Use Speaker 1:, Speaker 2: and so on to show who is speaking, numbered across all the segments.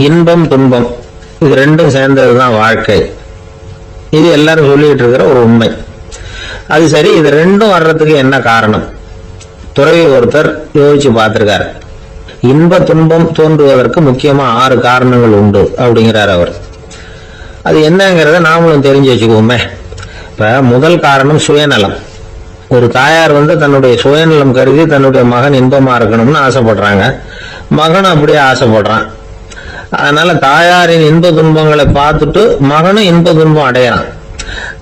Speaker 1: இன்பம் துன்பம் இது ரெண்டும் சேர்ந்ததுதான் வாழ்க்கை. இது எல்லாரும் சொல்லிட்டு இருக்கிற ஒரு உண்மை. அது சரி, இது ரெண்டும் வர்றதுக்கு என்ன காரணம்? துறவி ஒருத்தர் யோசிச்சு பார்த்திருக்காரு. இன்ப துன்பம் தோன்றுவதற்கு முக்கியமா 6 காரணங்கள் உண்டு அப்படிங்கிறார் அவர். அது என்னங்கிறத நாமளும் தெரிஞ்சு வச்சுக்குவோமே. இப்ப முதல் காரணம் சுயநலம். ஒரு தாயார் தன்னுடைய சுயநலம் கருதி தன்னுடைய மகன் இன்பமா இருக்கணும்னு ஆசைப்படுறாங்க. மகனும் அப்படியே ஆசைப்படுறான். அதனால தாயாரின் இன்ப துன்பங்களை பார்த்துட்டு மகனும் இன்ப துன்பம் அடையறான்.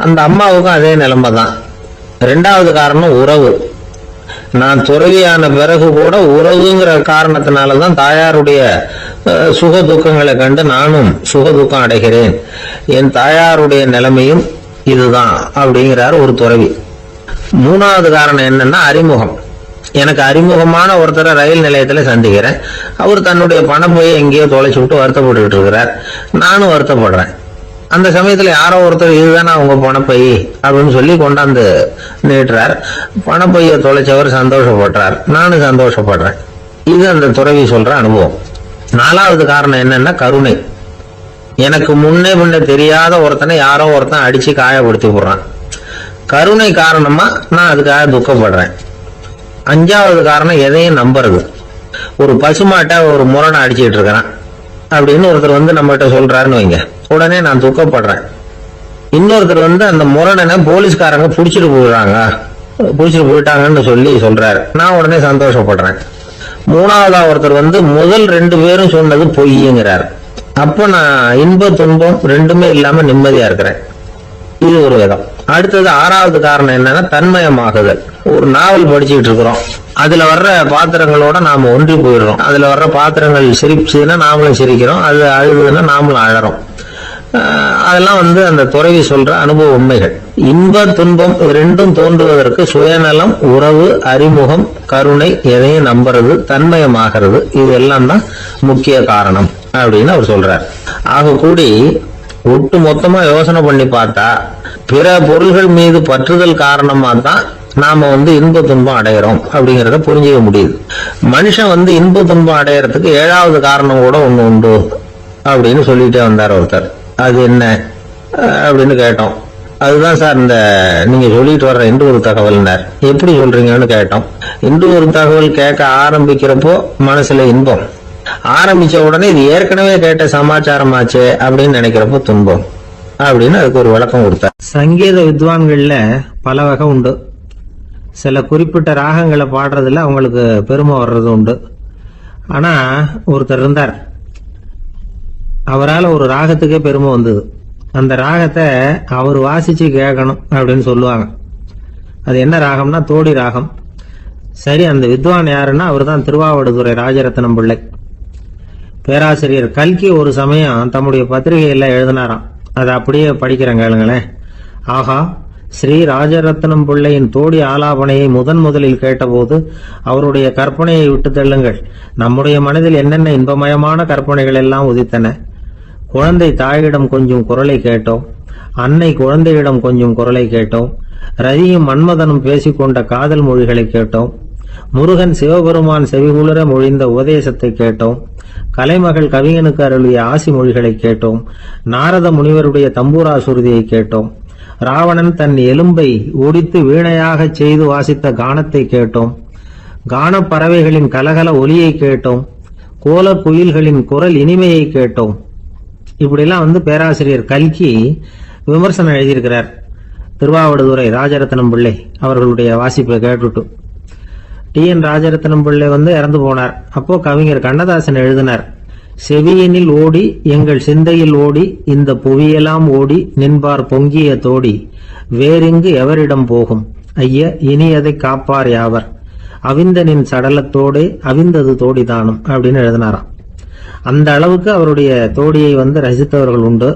Speaker 1: அந்த அம்மாவுக்கும் அதே நிலைமை தான். 2வது காரணம் உறவு. நான் துறவியான பிறகு கூட உறவுங்கிற காரணத்தினாலதான் தாயாருடைய சுக துக்கங்களை கண்டு நானும் சுக துக்கம் அடைகிறேன். என் தாயாருடைய நிலைமையும் இதுதான் அப்படிங்கிறார் ஒரு துறவி. 3வது காரணம் என்னன்னா அறிமுகம். எனக்கு அறிமுகமான ஒருத்தரை ரயில் நிலையத்துல சந்திக்கிறேன். அவர் தன்னுடைய பணப்பையை எங்கேயோ தொலைச்சு விட்டு வருத்தப்பட்டு இருக்கிறார். நானும் வருத்தப்படுறேன். அந்த சமயத்துல யாரோ ஒருத்தர் இதுதானே அவங்க பணப்பை அப்படின்னு சொல்லி கொண்டாந்து நீட்டுறார். பணப்பையை தொலைச்சவர் சந்தோஷப்படுறார், நானும் சந்தோஷப்படுறேன். இது அந்த துறவி சொல்ற அனுபவம். 4வது காரணம் என்னன்னா கருணை. எனக்கு முன்னே தெரியாத ஒருத்தனை யாரோ ஒருத்தன் அடிச்சு காயப்படுத்தி போடுறான். கருணை காரணமா நான் அதுக்காக துக்கப்படுறேன். 5வது காரணம் எதையும் நம்புறது. ஒரு பசுமாட்டை ஒரு முரணை அடிச்சுட்டு இருக்கிறான் அப்படின்னு ஒருத்தர் நம்மகிட்ட சொல்றாருன்னு வைங்க, உடனே நான் துக்கப்படுறேன். இன்னொருத்தர் அந்த முரணனை போலீஸ்காரங்க புடிச்சிட்டு போயிட்டாங்கன்னு சொல்லி சொல்றாரு, நான் உடனே சந்தோஷப்படுறேன். 3வதா ஒருத்தர் முதல் 2 பேரும் சொன்னது பொய்யுங்கிறார். அப்ப நான் இன்ப துன்பம் ரெண்டுமே இல்லாம நிம்மதியா இருக்கிறேன். இது ஒரு விதம். அடுத்தது 6வது காரணம் என்னன்னா தன்மயமாகுதல். ஒரு நாவல் படிச்சுட்டு இருக்கிறோம், அதுல வர்ற பாத்திரங்களோட நாம ஒன்றி போயிடுறோம். அதுல வர்ற பாத்திரங்கள் சிரிச்சுன்னா நாமளும் சிரிக்கிறோம், அது அழுதுன்னா நாமளும் அழறோம். அதெல்லாம் அந்த துறவி சொல்ற அனுபவ உண்மைகள். இன்ப துன்பம் ரெண்டும் தோன்றுவதற்கு சுயநலம், உறவு, அறிமுகம், கருணை, எதையும் நம்புறது, தன்மயமாகிறது, இது எல்லாம் தான் முக்கிய காரணம் அப்படின்னு அவர் சொல்றார். ஆக கூடி ஒட்டு மொத்தமா யோசனை பண்ணி பார்த்தா பிற பொருள்கள் மீது பற்றுதல் காரணமா தான் நாம இன்ப துன்பம் அடையிறோம் அப்படிங்கறத புரிஞ்சுக்க முடியுது. மனுஷன் இன்ப துன்பம் அடையறதுக்கு 7வது காரணம் கூட ஒண்ணு உண்டு அப்படின்னு சொல்லிட்டே வந்தார் ஒருத்தர். அது என்ன அப்படின்னு கேட்டோம். அதுதான் சார் இந்த நீங்க சொல்லிட்டு வர்ற இன்று ஒரு தகவல்னார். எப்படி சொல்றீங்கன்னு கேட்டோம். இன்று ஒரு தகவல் கேட்க ஆரம்பிக்கிறப்போ மனசுல இன்பம், ஆரம்பிச்ச உடனே இது ஏற்கனவே கேட்ட சமாச்சாரமாச்சே அப்படின்னு நினைக்கிறப்போ துன்பம் அப்படின்னு அதுக்கு ஒரு விளக்கம் கொடுத்தார். சங்கீத வித்வான்கள்ல பல வகை உண்டு. சில குறிப்பிட்ட ராகங்களை பாடுறதுல அவங்களுக்கு பெருமை வர்றது உண்டு. ஆனா ஒருத்தர் இருந்தார், அவரால் ஒரு ராகத்துக்கே பெருமை வந்தது. அந்த ராகத்தை அவர் வாசிச்சு கேட்கணும் அப்படின்னு சொல்லுவாங்க. அது என்ன ராகம்னா தோடி ராகம். சரி, அந்த வித்வான் யாருன்னா அவர் தான் திருவாவடுதுறை ராஜரத்னம் பிள்ளை. பேராசிரியர் கல்கி ஒரு சமயம் தம்முடைய பத்திரிகையில எழுதினாராம். அதை அப்படியே படிக்கிறேன் கேளுங்களேன். ஆகா, ஸ்ரீ ராஜரத்னம் பிள்ளையின் தோடி ஆலாபனையை முதலில் கேட்டபோது அவருடைய கற்பனையை விட்டு தள்ளுங்கள். நம்முடைய மனதில் என்னென்ன இன்பமயமான கற்பனைகள் எல்லாம் உதித்தன. குழந்தை தாயிடம் கொஞ்சம் குரலை கேட்டோம், அன்னை குழந்தையிடம் கொஞ்சம் குரலை கேட்டோம், ரதியும் மன்மதனும் பேசிக்கொண்ட காதல் மொழிகளை கேட்டோம், முருகன் சிவபெருமான் செவிகுளர மொழிந்த உபதேசத்தை கேட்டோம், கலைமகள் கவிஞனுக்கு அருளிய ஆசி மொழிகளை கேட்டோம், நாரத முனிவருடைய தம்பூரா சுருதியை கேட்டோம், ராவணன் தன் எலும்பை ஒடித்து வீணையாக செய்து வாசித்த கானத்தை கேட்டோம், கானப் பறவைகளின் கலகல ஒலியை கேட்டோம், கோல குயில்களின் குரல் இனிமையை கேட்டோம். இப்படிலாம் பேராசிரியர் கல்கி விமர்சனம் எழுதியிருக்கிறார். திருவாவடுதுறை ராஜரத்னம் பிள்ளை அவர்களுடைய வாசிப்பை கேட்டுட்டு டி.என். ராஜரத்னம் பிள்ளை இறந்து போனார். அப்போ கவிஞர் கண்ணதாசன் எழுதினார், செவியினில் ஓடி எங்கள் சிந்தையில் ஓடி இந்த புவியெல்லாம் ஓடி நின்பார் பொங்கிய தோடி வேறிங்கு எவரிடம் போகும் ஐய இனி அதை காப்பார் யாவர் அவிந்தனின் சடலத்தோடே அவிந்தது தோடிதானும் அப்படின்னு எழுதினாராம். அந்த அளவுக்கு அவருடைய தோடியை ரசித்தவர்கள் உண்டு.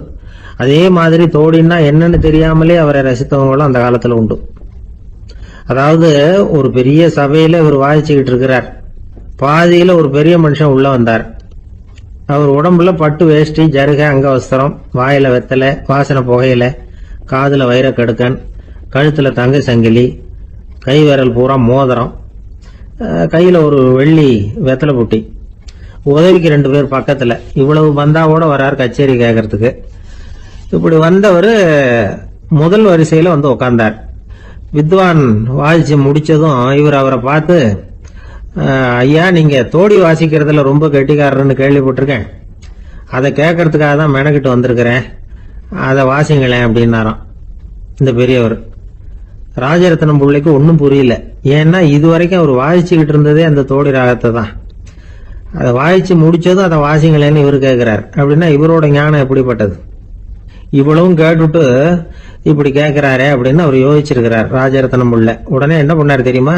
Speaker 1: அதே மாதிரி தோடின்னா என்னன்னு தெரியாமலே அவரை ரசித்தவங்களும் அந்த காலத்துல உண்டு. அதாவது ஒரு பெரிய சபையில இவர் வாசிச்சுக்கிட்டு இருக்கிறார். பாதியில ஒரு பெரிய மனுஷன் உள்ள வந்தார். அவர் உடம்புல பட்டு வேஷ்டி, ஜருகை, அங்கவஸ்திரம், வாயில வெத்தலை, வாசனை புகையில, காதுல வைரக்கடுக்கன், கழுத்துல தங்க சங்கிலி, கை விரல் பூரா மோதிரம், கையில ஒரு வெள்ளி வெத்தலை புட்டி. உதவிக்கு 2 பேர் பக்கத்துல. இவ்வளவு பந்தாவோட வர்றார் கச்சேரி கேட்கறதுக்கு. இப்படி வந்தவர் முதல் வரிசையில வந்து உட்கார்ந்தார். வித்வான் வாசிச்சு முடிச்சதும் இவர் அவரை பார்த்து, ஐயா, நீங்க தோடி வாசிக்கிறதுல ரொம்ப கெட்டிக்காரர்னு கேள்விப்பட்டிருக்கேன், அதை கேட்கறதுக்காக தான் மெனக்கிட்டு வந்திருக்கிறேன், அதை வாசிங்களேன் அப்படின்னாராம் இந்த பெரியவர். ராஜரத்னம் பிள்ளைக்கு ஒன்றும் புரியல. ஏன்னா இதுவரைக்கும் அவர் வாசிச்சுக்கிட்டு இருந்ததே அந்த தோடி ராகத்தை தான். அதை வாசிச்சு முடிச்சதும் அதை வாசிங்களேன்னு இவர் கேட்கிறார். அப்படின்னா இவரோட ஞானம் எப்படிப்பட்டது? இவ்வளவும் கேட்டுட்டு இப்படி கேட்கிறாரே அப்படின்னு அவர் யோசிச்சிருக்கிறார் ராஜரத்னம் பிள்ளை. உடனே என்ன பண்ணாரு தெரியுமா?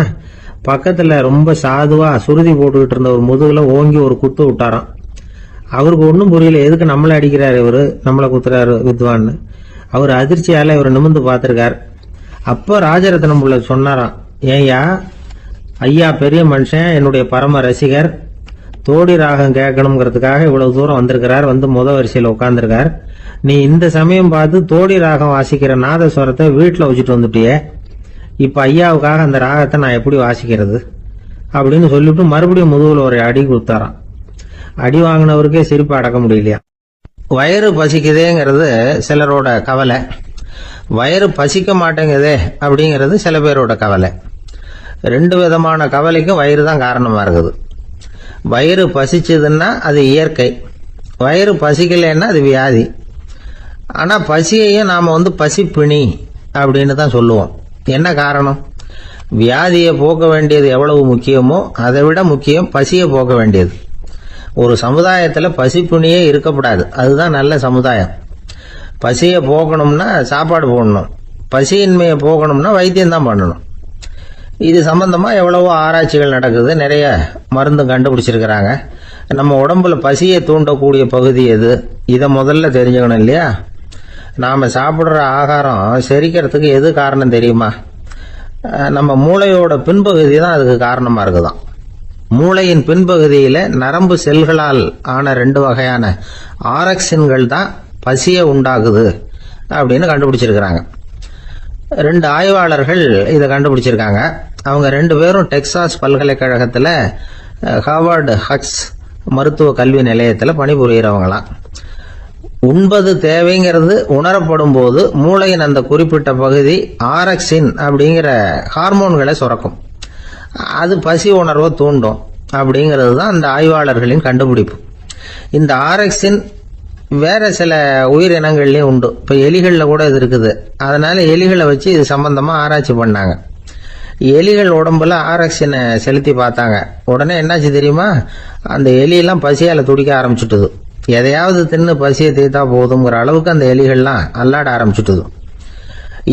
Speaker 1: பக்கத்துல ரொம்ப சாதுவா சுருதி போட்டுக்கிட்டு இருந்த ஒரு முதுகுல ஓங்கி ஒரு குத்து விட்டாராம். அவருக்கு ஒன்றும் புரியல, எதுக்கு நம்மளை அடிக்கிறாரு இவரு, நம்மளை குத்துறாரு வித்வான்னு. அவர் அதிர்ச்சியால இவர் நிமிர்ந்து பார்த்திருக்கார். அப்ப ராஜரத்னம் பிள்ளை சொன்னாராம், ஏய்யா, ஐயா பெரிய மனுஷன், என்னுடைய பரம ரசிகர், தோடி ராகம் கேட்கணுங்கிறதுக்காக இவ்வளவு தூரம் வந்திருக்கிறார், வந்து முத வரிசையில் உட்கார்ந்துருக்கார். நீ இந்த சமயம் பார்த்து தோடி ராகம் வாசிக்கிற நாதஸ்வரத்தை வீட்டில் வச்சுட்டு வந்துட்டியே, இப்ப ஐயாவுக்காக அந்த ராகத்தை நான் எப்படி வாசிக்கிறது அப்படின்னு சொல்லிட்டு மறுபடியும் முதுகுல ஒரு அடி கொடுத்தாராம். அடி வாங்கினவருக்கே சிரிப்பு அடக்க முடியலையா. வயிறு பசிக்குதேங்கிறது சிலரோட கவலை, வயிறு பசிக்க மாட்டேங்குதே அப்படிங்கிறது சில பேரோட கவலை. 2 விதமான கவலைக்கும் வயிறு தான் காரணமா இருக்குது. வயிறு பசிச்சதுன்னா அது இயற்கை, வயிறு பசிக்கலைன்னா அது வியாதி. ஆனா பசியையும் நாம பசிப்பிணி அப்படின்னு தான் சொல்லுவோம். என்ன காரணம்? வியாதியை போக்க வேண்டியது எவ்வளவு முக்கியமோ அதை விட முக்கியம் பசியை போக்க வேண்டியது. ஒரு சமுதாயத்துல பசிப்பிணியே இருக்கக்கூடாது, அதுதான் நல்ல சமுதாயம். பசியை போகணும்னா சாப்பாடு போடணும், பசியின்மையை போகணும்னா வைத்தியம் தான் பண்ணணும். இது சம்பந்தமா எவ்வளவோ ஆராய்ச்சிகள் நடக்குது, நிறைய மருந்து கண்டுபிடிச்சிருக்கிறாங்க. நம்ம உடம்புல பசியை தூண்டக்கூடிய பகுதி எது, இதை முதல்ல தெரிஞ்சுக்கணும் இல்லையா? நாம சாப்பிடுற ஆகாரம் செரிக்கிறதுக்கு எது காரணம் தெரியுமா? நம்ம மூளையோட பின்பகுதி தான் அதுக்கு காரணமா இருக்குதாம். மூளையின் பின்பகுதியில நரம்பு செல்களால் ஆன 2 வகையான ஆரக்சின்கள் தான் பசியை உண்டாக்குது அப்படின்னு கண்டுபிடிச்சிருக்கிறாங்க. 2 ஆய்வாளர்கள் இதை கண்டுபிடிச்சிருக்காங்க. அவங்க 2 பேரும் டெக்சாஸ் பல்கலைக்கழகத்துல ஹார்வர்டு ஹக்ஸ் மருத்துவ கல்வி நிலையத்தில் பணிபுரிகிறவங்களாம். உண்பது தேவைங்கிறது உணரப்படும் போது மூளையின் அந்த குறிப்பிட்ட பகுதி ஆரக்சின் அப்படிங்கிற ஹார்மோன்களை சுரக்கும். அது பசி உணர்வை தூண்டும் அப்படிங்கிறது தான் அந்த ஆய்வாளர்களின் கண்டுபிடிப்பு. இந்த ஆரக்சின் வேற சில உயிரினங்கள்லயும் உண்டு. இப்ப எலிகளில் கூட இது இருக்குது. அதனால எலிகளை வச்சு இது சம்பந்தமா ஆராய்ச்சி பண்ணாங்க. எலிகள் உடம்புல ஆரக்சினை செலுத்தி பார்த்தாங்க. உடனே என்னாச்சு தெரியுமா? அந்த எலியெல்லாம் பசியால துடிக்க ஆரம்பிச்சுட்டுது. எதையாவது தின்னு பசியை தீர்த்தா போதுங்கிற அளவுக்கு அந்த எலிகள்லாம் அல்லாட ஆரம்பிச்சுட்டுது.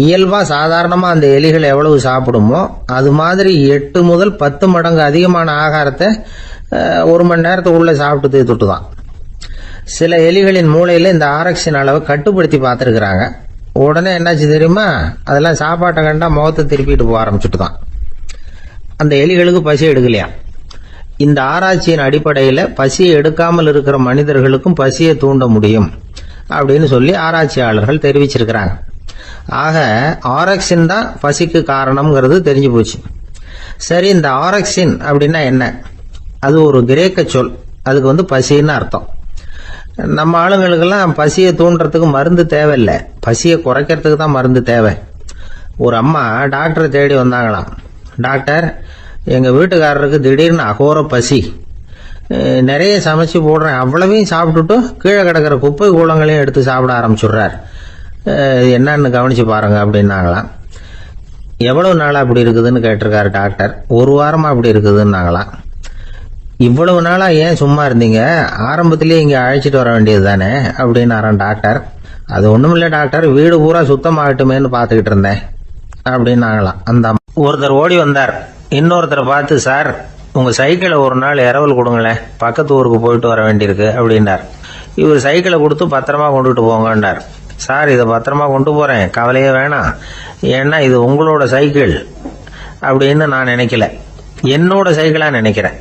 Speaker 1: இயல்பா சாதாரணமா அந்த எலிகள் எவ்வளவு சாப்பிடுமோ அது மாதிரி 8 முதல் 10 மடங்கு அதிகமான ஆகாரத்தை 1 மணி நேரத்துக்குள்ள சாப்பிட்டு தீர்த்துட்டுதான். சில எலிகளின் மூளையில இந்த ஆரக்சின் அளவை கட்டுப்படுத்தி பார்த்துருக்குறாங்க. உடனே என்னாச்சு தெரியுமா? அதெல்லாம் சாப்பாட்டை கண்டா முகத்தை திருப்பிட்டு போக ஆரம்பிச்சுட்டு தான். அந்த எலிகளுக்கு பசி எடுக்கலையா. இந்த ஆராய்ச்சியின் அடிப்படையில் பசியை எடுக்காமல் இருக்கிற மனிதர்களுக்கும் பசியை தூண்ட முடியும் அப்படின்னு சொல்லி ஆராய்ச்சியாளர்கள் தெரிவிச்சிருக்கிறாங்க. ஆக ஆரக்சின் தான் பசிக்கு காரணம்ங்கிறது தெரிஞ்சு போச்சு. சரி, இந்த ஆரக்சின் அப்படின்னா என்ன? அது ஒரு கிரேக்க சொல். அதுக்கு பசின்னு அர்த்தம். நம்ம ஆளுங்களுக்கெல்லாம் பசியை தூண்டுறதுக்கு மருந்து தேவையில்லை, பசியை குறைக்கிறதுக்கு தான் மருந்து தேவை. ஒரு அம்மா டாக்டரை தேடி வந்தாங்களாம். டாக்டர், எங்கள் வீட்டுக்காரருக்கு திடீர்னு அகோர பசி, நிறைய சமைச்சு போடுறேன், அவ்வளவையும் சாப்பிட்டுட்டு கீழே கிடக்கிற குப்பை கூலங்களையும் எடுத்து சாப்பிட ஆரம்பிச்சுடுறார், என்னன்னு கவனிச்சு பாருங்க அப்படின்னாங்களாம். எவ்வளவு நாளாக அப்படி இருக்குதுன்னு கேட்டிருக்காரு டாக்டர். 1 வாரமாக அப்படி இருக்குதுன்னாங்களாம். இவ்வளவு நாளா ஏன் சும்மா இருந்தீங்க, ஆரம்பத்திலேயே இங்கே அழைச்சிட்டு வர வேண்டியது தானே அப்படின்னாரான் டாக்டர். அது ஒண்ணுமில்லை டாக்டர், வீடு பூரா சுத்தமாகட்டுமேன்னு பார்த்துக்கிட்டு இருந்தேன் அப்படின்னாங்களாம். அந்த ஒருத்தர் ஓடி வந்தார், இன்னொருத்தரை பார்த்து, சார் உங்க சைக்கிளை ஒரு நாள் இரவல் கொடுங்களேன், பக்கத்து ஊருக்கு போயிட்டு வர வேண்டியிருக்கு அப்படின்னார். இவர் சைக்கிளை கொடுத்து பத்திரமா கொண்டுட்டு போங்கன்னார். சார், இதை பத்திரமா கொண்டு போறேன், கவலையே வேணாம், ஏன்னா இது உங்களோட சைக்கிள் அப்படின்னு நான் நினைக்கல, என்னோட சைக்கிளா நினைக்கிறேன்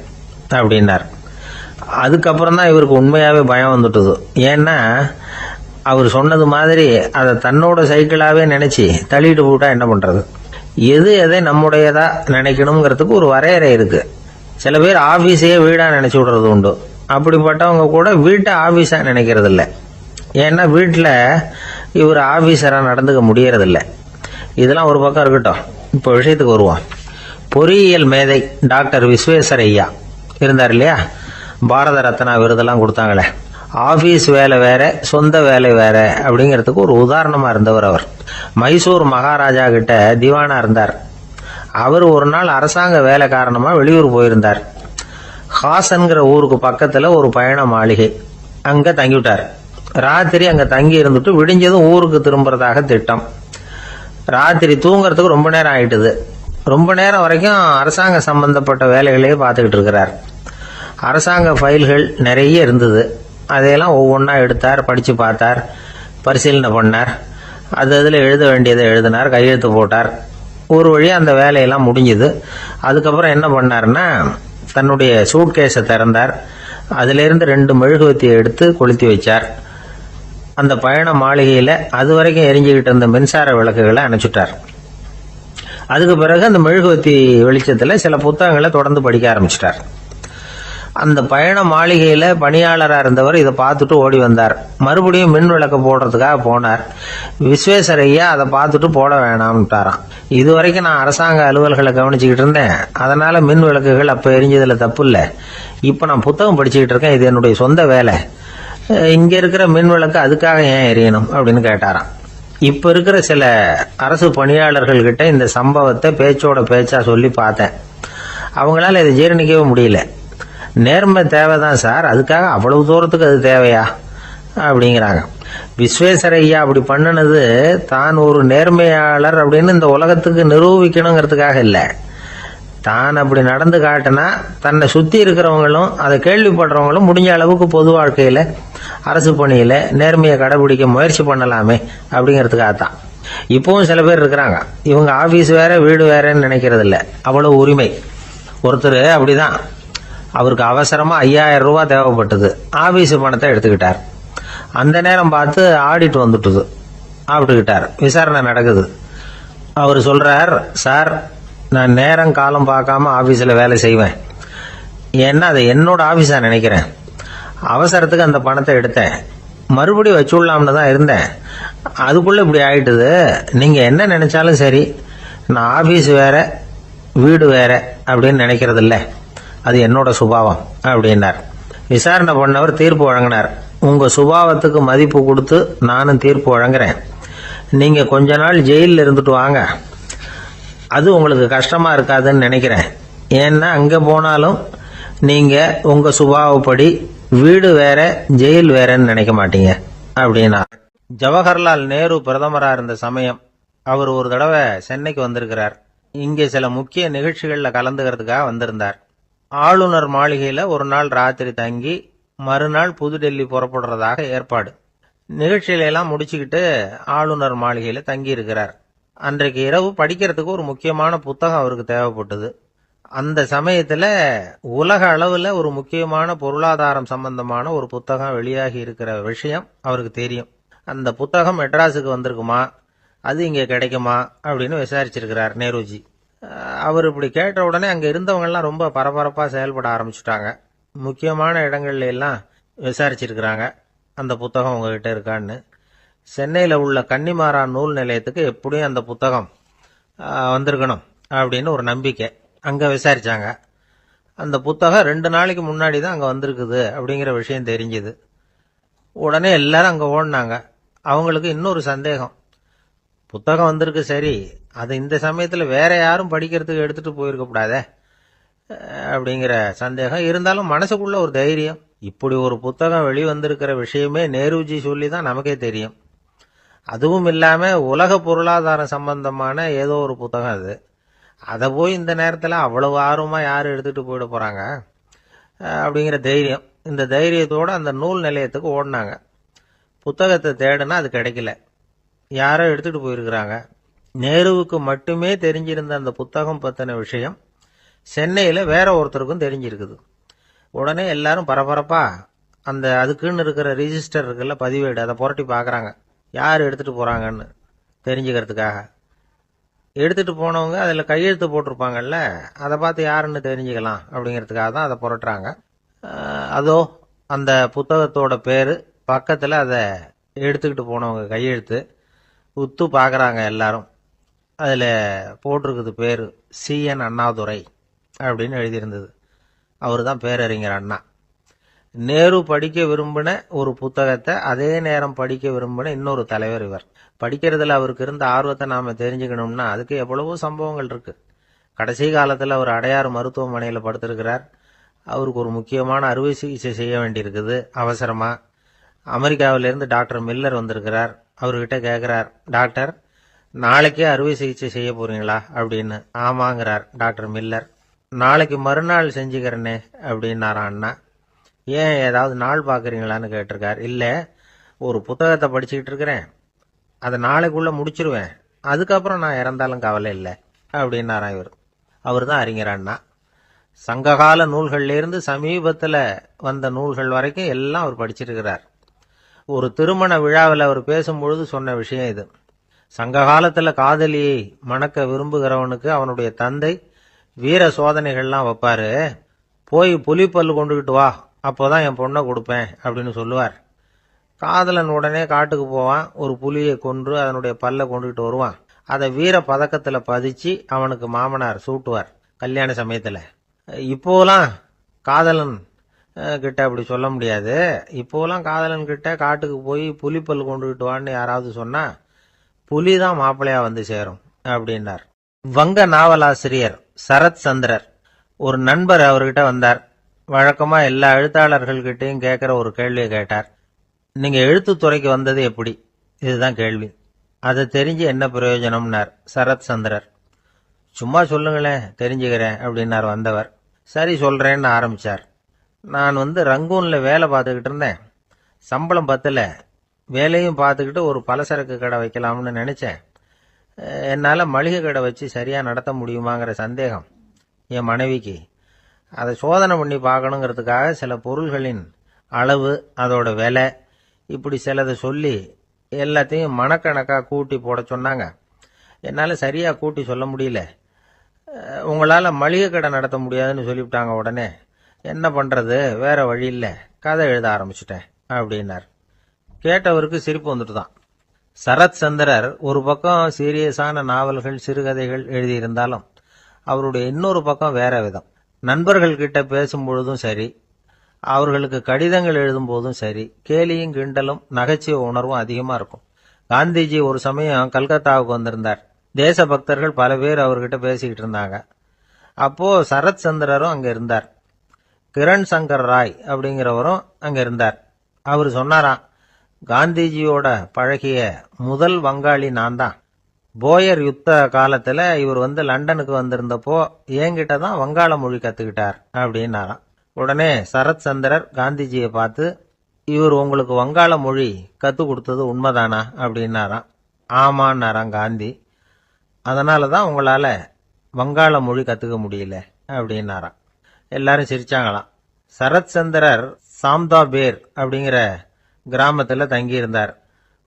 Speaker 1: அப்படின்னார். அதுக்கப்புறம் தான் இவருக்கு உண்மையாவே பயம் வந்துட்டுது. ஏன்னா அவர் சொன்னது மாதிரி அதை தன்னோட சைக்கிளாவே நினைச்சு தள்ளிட்டு போட்டா என்ன பண்றது? எது எதை நம்முடையதா நினைக்கணுங்கிறதுக்கு ஒரு வரையறை இருக்கு. சில பேர் ஆபீஸையே வீடா நினைச்சு விடுறது உண்டு. அப்படிப்பட்டவங்க கூட வீட்டை ஆபீஸா நினைக்கிறது இல்லை. ஏன்னா வீட்டில் இவர் ஆபீசரா நடந்துக்க முடியறதில்ல. இதெல்லாம் ஒரு பக்கம் இருக்கட்டும், இப்போ விஷயத்துக்கு வருவோம். பொறியியல் மேதை டாக்டர் விஸ்வேஸ்வரய்யா இருந்தார் இல்லையா, பாரத ரத்னா விருதெல்லாம் கொடுத்தாங்களே. ஆபீஸ் வேலை வேற, சொந்த வேலை வேற அப்படிங்கிறதுக்கு ஒரு உதாரணமா இருந்தவர் அவர். மைசூர் மகாராஜா கிட்ட திவானா இருந்தார். அவர் ஒரு நாள் அரசாங்க வேலை காரணமா வெளியூர் போயிருந்தார். ஹாசன்கிற ஊருக்கு பக்கத்துல ஒரு பயண மாளிகை, அங்க தங்கிவிட்டார். ராத்திரி அங்க தங்கி இருந்துட்டு விடிஞ்சதும் ஊருக்கு திரும்புறதாக திட்டம். ராத்திரி தூங்குறதுக்கு ரொம்ப நேரம் ஆயிட்டுது. ரொம்ப நேரம் வரைக்கும் அரசாங்க சம்பந்தப்பட்ட வேலைகளையே பார்த்துக்கிட்டு இருக்கிறார். அரசாங்க ஃபைல்கள் நிறைய இருந்தது. அதையெல்லாம் ஒவ்வொன்றா எடுத்தார், படித்து பார்த்தார், பரிசீலனை பண்ணார். அதில் எழுத வேண்டியதை எழுதினார், கையெழுத்து போட்டார். ஒரு வழியாக அந்த வேலையெல்லாம் முடிஞ்சுது. அதுக்கப்புறம் என்ன பண்ணார்னா, தன்னுடைய சூட்கேஸை திறந்தார். அதிலிருந்து 2 மெழுகுவத்தியை எடுத்து கொளுத்தி வச்சார். அந்த பயண மாளிகையில் அது வரைக்கும் எரிஞ்சுக்கிட்டு இருந்த மின்சார விளக்குகளை அணைச்சிட்டார். அதுக்கு பிறகு அந்த மெழுகுவத்தி வெளிச்சத்தில் சில புத்தகங்களை தொடர்ந்து படிக்க ஆரம்பிச்சிட்டார். அந்த பயண மாளிகையில் பணியாளராக இருந்தவர் இதை பார்த்துட்டு ஓடி வந்தார். மறுபடியும் மின் விளக்கு போடுறதுக்காக போனார். விஸ்வேஸ்வரய்யா அதை பார்த்துட்டு போட வேணாம்ட்டாராம். இது வரைக்கும் நான் அரசாங்க அலுவல்களை கவனிச்சுக்கிட்டு இருந்தேன், அதனால மின் விளக்குகள் அப்போ எரிஞ்சதில் தப்பு இல்லை. இப்போ நான் புத்தகம் படிச்சுக்கிட்டு இருக்கேன், இது என்னுடைய சொந்த வேலை. இங்க இருக்கிற மின் விளக்கு அதுக்காக ஏன் எரியணும் அப்படின்னு கேட்டாராம். இப்ப இருக்கிற சில அரசு பணியாளர்கள் கிட்ட இந்த சம்பவத்தை பேச்சோட பேச்சா சொல்லி பார்த்தேன். அவங்களால இதை ஜீரணிக்கவே முடியல. நேர்மை தேவைதான் சார், அதுக்காக அவ்வளவு தூரத்துக்கு அது தேவையா அப்படிங்கிறாங்க. விஸ்வேஸ்வரய்யா அப்படி பண்ணினது தான் ஒரு நேர்மையாளர் அப்படின்னு இந்த உலகத்துக்கு நிரூபிக்கணுங்கிறதுக்காக இல்லை. தான் அப்படி நடந்து காட்டினா தன்னை சுற்றி இருக்கிறவங்களும் அதை கேள்விப்படுறவங்களும் முடிஞ்ச அளவுக்கு பொது வாழ்க்கையில் அரசு பணியில் நேர்மையை கடைபிடிக்க முயற்சி பண்ணலாமே அப்படிங்கிறதுக்காகத்தான். இப்பவும் சில பேர் இருக்கிறாங்க, இவங்க ஆஃபீஸ் வேற வீடு வேறன்னு நினைக்கிறது இல்லை, அவ்வளோ உரிமை. ஒருத்தர் அப்படிதான், அவருக்கு அவசரமாக 5000 ரூபா தேவைப்பட்டது. ஆஃபீஸ் பணத்தை எடுத்துக்கிட்டார். அந்த நேரம் பார்த்து ஆடிட் வந்துட்டுது. ஆப்பிட்டுக்கிட்டார். விசாரணை நடக்குது. அவர் சொல்றார், சார் நான் நேரம் காலம் பார்க்காம ஆஃபீஸில் வேலை செய்வேன். ஏன்னா அதை என்னோட ஆஃபீஸாக நினைக்கிறேன். அவசரத்துக்கு அந்த பணத்தை எடுத்தேன், மறுபடியும் வச்சுடலாம்னு தான் இருந்தேன். அதுக்குள்ளே இப்படி ஆயிட்டுது. நீங்கள் என்ன நினைச்சாலும் சரி, நான் ஆஃபீஸ் வேற வீடு வேற அப்படின்னு நினைக்கிறது இல்லை, அது என்னோட சுபாவம் அப்படின்னார். விசாரணை பண்ணவர் தீர்ப்பு வழங்கினார். உங்கள் சுபாவத்துக்கு மதிப்பு கொடுத்து நானும் தீர்ப்பு வழங்குறேன். நீங்கள் கொஞ்ச நாள் ஜெயிலில் இருந்துட்டு வாங்க, அது உங்களுக்கு கஷ்டமா இருக்காதுன்னு நினைக்கிறேன். ஏன்னா அங்கே போனாலும் நீங்கள் உங்கள் சுபாவப்படி வீடு வேற ஜெயில் வேறன்னு நினைக்க மாட்டீங்க அப்படின்னா. ஜவஹர்லால் நேரு பிரதமராக இருந்த சமயம் அவர் ஒரு தடவை சென்னைக்கு வந்திருக்கிறார். இங்கே சில முக்கிய நிகழ்ச்சிகளில் கலந்துக்கிறதுக்காக வந்திருந்தார். ஆளுநர் மாளிகையில் ஒரு நாள் ராத்திரி தங்கி மறுநாள் புதுடெல்லி புறப்படுறதாக ஏற்பாடு. நிகழ்ச்சியிலெல்லாம் முடிச்சுக்கிட்டு ஆளுநர் மாளிகையில் தங்கி இருக்கிறார். அன்றைக்கு இரவு படிக்கிறதுக்கு ஒரு முக்கியமான புத்தகம் அவருக்கு தேவைப்பட்டது. அந்த சமயத்தில் உலக அளவில் ஒரு முக்கியமான பொருளாதாரம் சம்பந்தமான ஒரு புத்தகம் வெளியாகி இருக்கிற விஷயம் அவருக்கு தெரியும். அந்த புத்தகம் மெட்ராஸுக்கு வந்திருக்குமா, அது இங்கே கிடைக்குமா அப்படின்னு விசாரிச்சிருக்கிறார் நேருஜி. அவர் இப்படி கேட்ட உடனே அங்கே இருந்தவங்கெல்லாம் ரொம்ப பரபரப்பாக செயல்பட ஆரம்பிச்சுட்டாங்க. முக்கியமான இடங்கள்ல எல்லாம் விசாரிச்சிருக்கிறாங்க, அந்த புத்தகம் உங்ககிட்ட இருக்கான்னு. சென்னையில் உள்ள கன்னிமாரா நூல் நிலையத்துக்கு எப்படியும் அந்த புத்தகம் வந்திருக்கணும் அப்படின்னு ஒரு நம்பிக்கை. அங்கே விசாரிச்சாங்க. அந்த புத்தகம் 2 நாளைக்கு முன்னாடி தான் அங்கே வந்திருக்குது அப்படிங்கிற விஷயம் தெரிஞ்சுது. உடனே எல்லாரும் அங்கே ஓடினாங்க. அவங்களுக்கு இன்னொரு சந்தேகம், புத்தகம் வந்திருக்கு சரி, அது இந்த சமயத்தில் வேற யாரும் படிக்கிறதுக்கு எடுத்துட்டு போயிருக்கக்கூடாதே அப்படிங்கிற சந்தேகம் இருந்தாலும் மனசுக்குள்ள ஒரு தைரியம். இப்படி ஒரு புத்தகம் வெளிவந்திருக்கிற விஷயமே நேருஜி சொல்லி தான் நமக்கே தெரியும். அதுவும் இல்லாமல் உலக பொருளாதாரம் சம்பந்தமான ஏதோ ஒரு புத்தகம் அது. அதை போய் இந்த நேரத்தில் அவ்வளவு ஆர்வமாக யார் எடுத்துகிட்டு போயிட போகிறாங்க அப்படிங்கிற தைரியம். இந்த தைரியத்தோடு அந்த நூல் நிலையத்துக்கு ஓடினாங்க. புத்தகத்தை தேடுனா அது கிடைக்கல, யாரோ எடுத்துகிட்டு போயிருக்கிறாங்க. நேருவுக்கு மட்டுமே தெரிஞ்சிருந்த அந்த புத்தகம் பற்றின விஷயம் சென்னையில் வேற ஒருத்தருக்கும் தெரிஞ்சிருக்குது. உடனே எல்லாரும் பரபரப்பாக அந்த அதுக்குன்னு இருக்கிற ரிஜிஸ்டர் இருக்குல்ல, பதிவேடு, அதை புரட்டி பார்க்குறாங்க யார் எடுத்துகிட்டு போகிறாங்கன்னு தெரிஞ்சுக்கிறதுக்காக. எடுத்துகிட்டு போனவங்க அதில் கையெழுத்து போட்டிருப்பாங்கல்ல, அதை பார்த்து யாருன்னு தெரிஞ்சுக்கலாம் அப்படிங்கிறதுக்காக தான் அதை புரட்டுறாங்க. அதோ அந்த புத்தகத்தோட பேரு பக்கத்தில் அதை எடுத்துக்கிட்டு போனவங்க கையெழுத்து உத்து பார்க்குறாங்க எல்லாரும். அதில் போட்டிருக்குது பேர் CN அண்ணாதுரை அப்படின்னு எழுதியிருந்தது. அவர் தான் பேரறிஞர் அண்ணா. நேரு படிக்க விரும்பின ஒரு புத்தகத்தை அதே நேரம் படிக்க விரும்பின இன்னொரு தலைவர் இவர். படிக்கிறதுல அவருக்கு இருந்த ஆர்வத்தை நாம தெரிஞ்சுக்கணும்னா அதுக்கு எவ்வளவோ சம்பவங்கள் இருக்கு. கடைசி காலத்தில் அவர் அடையாறு மருத்துவமனையில் படுத்திருக்கிறார். அவருக்கு ஒரு முக்கியமான அறுவை சிகிச்சை செய்ய வேண்டியிருக்குது அவசரமா. அமெரிக்காவிலிருந்து டாக்டர் மில்லர் வந்திருக்கிறார். அவர்கிட்ட கேட்கிறார், டாக்டர் நாளைக்கே அறுவை சிகிச்சை செய்ய போறீங்களா அப்படின்னு. ஆமாங்கிறார் டாக்டர் மில்லர். நாளைக்கு மறுநாள் செஞ்சுக்கிறேனே அப்படின்னாராம் அண்ணா. ஏன் ஏதாவது நாள் பார்க்குறீங்களான்னு கேட்டிருக்கார். இல்லை, ஒரு புத்தகத்தை படிச்சுக்கிட்டு இருக்கிறேன், அதை நாளைக்குள்ளே முடிச்சிருவேன், அதுக்கப்புறம் நான் இறந்தாலும் கவலை இல்லை அப்படின்னாராம் இவர். அவர் தான் அறிஞர் அண்ணா. சங்ககால நூல்கள்லேருந்து சமீபத்தில் வந்த நூல்கள் வரைக்கும் எல்லாம் அவர் படிச்சிருக்கிறார். ஒரு திருமண விழாவில் அவர் பேசும்பொழுது சொன்ன விஷயம் இது. சங்க காலத்தில் காதலியை மணக்க விரும்புகிறவனுக்கு அவனுடைய தந்தை வீர சோதனைகள்லாம் வைப்பாரு. போய் புலிப்பல்லு கொண்டுகிட்டு வா, அப்போதான் என் பொண்ணை கொடுப்பேன் அப்படின்னு சொல்லுவார். காதலன் உடனே காட்டுக்கு போவான், ஒரு புலியை கொன்று அதனுடைய பல்லை கொண்டுகிட்டு வருவான். அதை வீர பதக்கத்தில் பதிச்சு அவனுக்கு மாமனார் சூட்டுவார் கல்யாண சமயத்தில். இப்போலாம் காதலன் கிட்ட அப்படி சொல்ல முடியாது. இப்போலாம் காதலன் கிட்ட காட்டுக்கு போய் புலிப்பல் கொண்டுகிட்டு வான்னு யாராவது சொன்னா புலி தான் மாப்பிள்ளையா வந்து சேரும் அப்படின்னார். வங்க நாவலாசிரியர் சரத் சந்திரர் ஒரு நண்பர் அவர்கிட்ட வந்தார். வழக்கமா எல்லா எழுத்தாளர்கள்கிட்டையும் கேட்கிற ஒரு கேள்வியை கேட்டார். நீங்க எழுத்துத்துறைக்கு வந்தது எப்படி? இதுதான் கேள்வி. அதை தெரிஞ்சு என்ன பிரயோஜனம்னார் சரத் சந்திரர். சும்மா சொல்லுங்களேன், தெரிஞ்சுக்கிறேன் அப்படின்னார் வந்தவர். சரி சொல்றேன்னு ஆரம்பிச்சார். நான் ரங்கூன்ல வேலை பார்த்துக்கிட்டு இருந்தேன். சம்பளம் பத்தல. வேலையும் பார்த்துக்கிட்டு ஒரு பலசரக்கு கடை வைக்கலாம்னு நினைச்சேன். என்னால் மளிகை கடை வச்சு சரியா நடத்த முடியுமாங்கிற சந்தேகம் என் மனைவிக்கு. அதை சோதனை பண்ணி பார்க்கணுங்கிறதுக்காக சில பொருள்களின் அளவு, அதோட விலை, இப்படி சிலதை சொல்லி எல்லாத்தையும் மனக்கணக்காக கூட்டி போட சொன்னாங்க. என்னால் சரியாக கூட்டி சொல்ல முடியல. உங்களால் மளிகை கடை நடத்த முடியாதுன்னு சொல்லிவிட்டாங்க. உடனே என்ன பண்ணுறது, வேற வழி இல்லை, கதை எழுத ஆரம்பிச்சிட்டேன் அப்படின்னார். கேட்டவருக்கு சிரிப்பு வந்துட்டு தான். சரத் சந்திரர் ஒரு பக்கம் சீரியஸான நாவல்கள், சிறுகதைகள் எழுதியிருந்தாலும் அவருடைய இன்னொரு பக்கம் வேற விதம். நண்பர்கள் கிட்ட பேசும்பொழுதும் சரி, அவர்களுக்கு கடிதங்கள் எழுதும் போதும் சரி, கேலியும் கிண்டலும் நகைச்சுவை உணர்வும் அதிகமா இருக்கும். காந்திஜி ஒரு சமயம் கல்கத்தாவுக்கு வந்திருந்தார். தேசபக்தர்கள் பல பேர் அவர்கிட்ட பேசிக்கிட்டு இருந்தாங்க. அப்போ சரத் சந்திரரும் அங்க இருந்தார். கிரண் சங்கர் ராய் அப்படிங்கிறவரும் அங்க இருந்தார். அவர் சொன்னாராம், காந்திஜியோட பழகிய முதல் வங்காளி நான் தான். போயர் யுத்த காலத்துல இவர் லண்டனுக்கு வந்திருந்தப்போ என்கிட்ட தான் வங்காள மொழி கத்துக்கிட்டார் அப்படின்னாராம். உடனே சரத் சந்திரர் காந்திஜியை பார்த்து, இவர் உங்களுக்கு வங்காள மொழி கத்து கொடுத்தது உண்மைதானா அப்படின்னாராம். ஆமான்னாராம் காந்தி. அதனாலதான் உங்களால வங்காள மொழி கத்துக்க முடியல அப்படின்னாராம். எல்லாரும் சிரிச்சாங்களாம். சரத் சந்திரர் சாம்தாபேர் அப்படிங்கிற கிராமத்தில் தங்கியிருந்தார்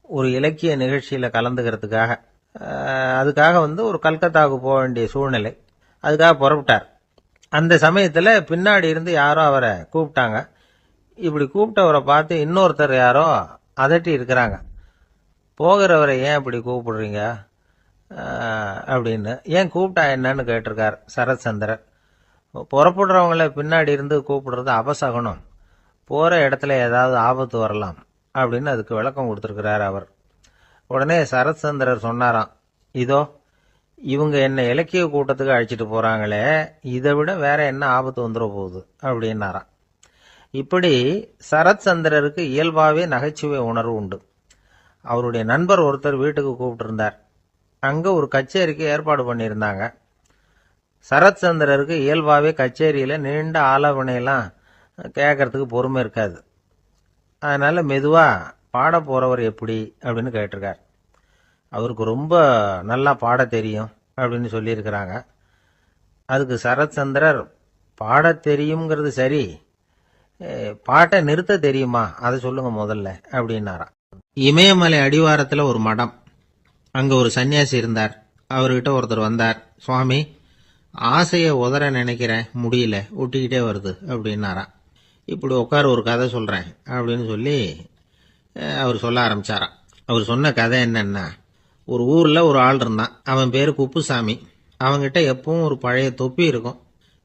Speaker 1: ஒரு இலக்கிய நிகழ்ச்சியில கலந்துக்கிறதுக்காக. அதுக்காக ஒரு கல்கத்தாவுக்கு போக வேண்டிய சூழ்நிலை. அதுக்காக புறப்பட்டார். அந்த சமயத்தில் பின்னாடி இருந்து யாரோ அவரை கூப்பிட்டாங்க. இப்படி கூப்பிட்டவரை பார்த்து இன்னொருத்தர் யாரோ அதட்டி இருக்கிறாங்க. போகிறவரை ஏன் இப்படி கூப்பிடுறீங்க அப்படின்னு. ஏன் கூப்பிட்டா என்னன்னு கேட்டிருக்கார் சரத் சந்திரர். புறப்படுறவங்கள பின்னாடி இருந்து கூப்பிடுறது அபசகனம், போற இடத்துல ஏதாவது ஆபத்து வரலாம் அப்படின்னு அதுக்கு விளக்கம் கொடுத்திருக்கிறார் அவர். உடனே சரத் சந்திரர் சொன்னாராம், இதோ இவங்க என்ன இலக்கிய கூட்டத்துக்கு அழைச்சிட்டு போறாங்களே, இதை விட வேற என்ன ஆபத்து வந்துட போகுது அப்படின்னாராம். இப்படி சரத் சந்திரருக்கு இயல்பாவே நகைச்சுவை உணர்வு உண்டு. அவருடைய நண்பர் ஒருத்தர் வீட்டுக்கு கூப்பிட்டு இருந்தார். அங்க ஒரு கச்சேரிக்கு ஏற்பாடு பண்ணியிருந்தாங்க. சரத் சந்திரருக்கு இயல்பாவே கச்சேரியில நீண்ட ஆலோசனையெல்லாம் கேட்கறதுக்கு பொறுமை இருக்காது. அதனால மெதுவா பாட போறவர் எப்படி அப்படின்னு கேட்டிருக்கார். அவருக்கு ரொம்ப நல்லா பாட தெரியும் அப்படின்னு சொல்லியிருக்கிறாங்க. அதுக்கு சரத் சந்திரர், பாட தெரியுங்கிறது சரி, பாட்டை நிறுத்த தெரியுமா அதை சொல்லுங்க முதல்ல அப்படின்னாராம். இமயமலை அடிவாரத்துல ஒரு மடம். அங்க ஒரு சன்னியாசி இருந்தார். அவர்கிட்ட ஒருத்தர் வந்தார். சுவாமி, ஆசையை உதற நினைக்கிறேன், முடியல, ஒட்டிக்கிட்டே வருது அப்படின்னாராம். இப்படி உட்கார ஒரு கதை சொல்கிறேன் அப்படின்னு சொல்லி அவர் சொல்ல ஆரம்பித்தாராம். அவர் சொன்ன கதை என்னன்னா, ஒரு ஊரில் ஒரு ஆள் இருந்தான். அவன் பேர் குப்புசாமி. அவன்கிட்ட எப்பவும் ஒரு பழைய தொப்பி இருக்கும்,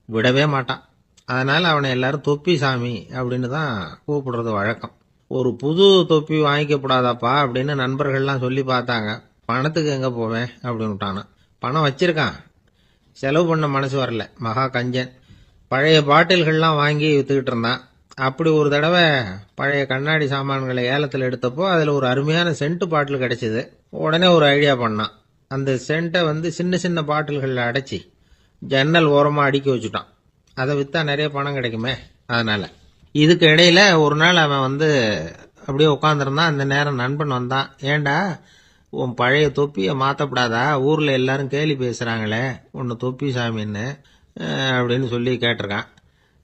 Speaker 1: விடவே மாட்டான். அதனால் அவனை எல்லாரும் தொப்பி சாமி அப்படின்னு தான் கூப்பிடுறது வழக்கம். ஒரு புது தொப்பி வாங்கிக்கப்படாதாப்பா அப்படின்னு நண்பர்கள்லாம் சொல்லி பார்த்தாங்க. பணத்துக்கு எங்கே போவேன் அப்படின்னு விட்டானா. பணம் வச்சிருக்கான், செலவு பண்ண மனசு வரல. மகா கஞ்சன். பழைய பாட்டில்கள்லாம் வாங்கி விற்றுக்கிட்டு இருந்தான். அப்படி ஒரு தடவை பழைய கண்ணாடி சாமான்களை ஏலத்தில் எடுத்தப்போ அதில் ஒரு அருமையான சென்ட் பாட்டில் கிடைச்சிது. உடனே ஒரு ஐடியா பண்ணான். அந்த சென்ட்டை சின்ன சின்ன பாட்டில்களில் அடைச்சி ஜன்னல் ஓரமாக அடுக்கி வச்சுட்டான். அதை விற்றா நிறைய பணம் கிடைக்குமே. அதனால் இதுக்கு இடையில ஒரு நாள் அவன் அப்படியே உட்காந்துருந்தான். அந்த நேரம் நண்பன் வந்தான். ஏண்டா உன் பழைய தொப்பியை மாற்றப்படாதா, ஊரில் எல்லாரும் கேலி பேசுகிறாங்களே உன்னை தொப்பி சாமின்னு அப்படின்னு சொல்லி கேட்டிருக்கான்.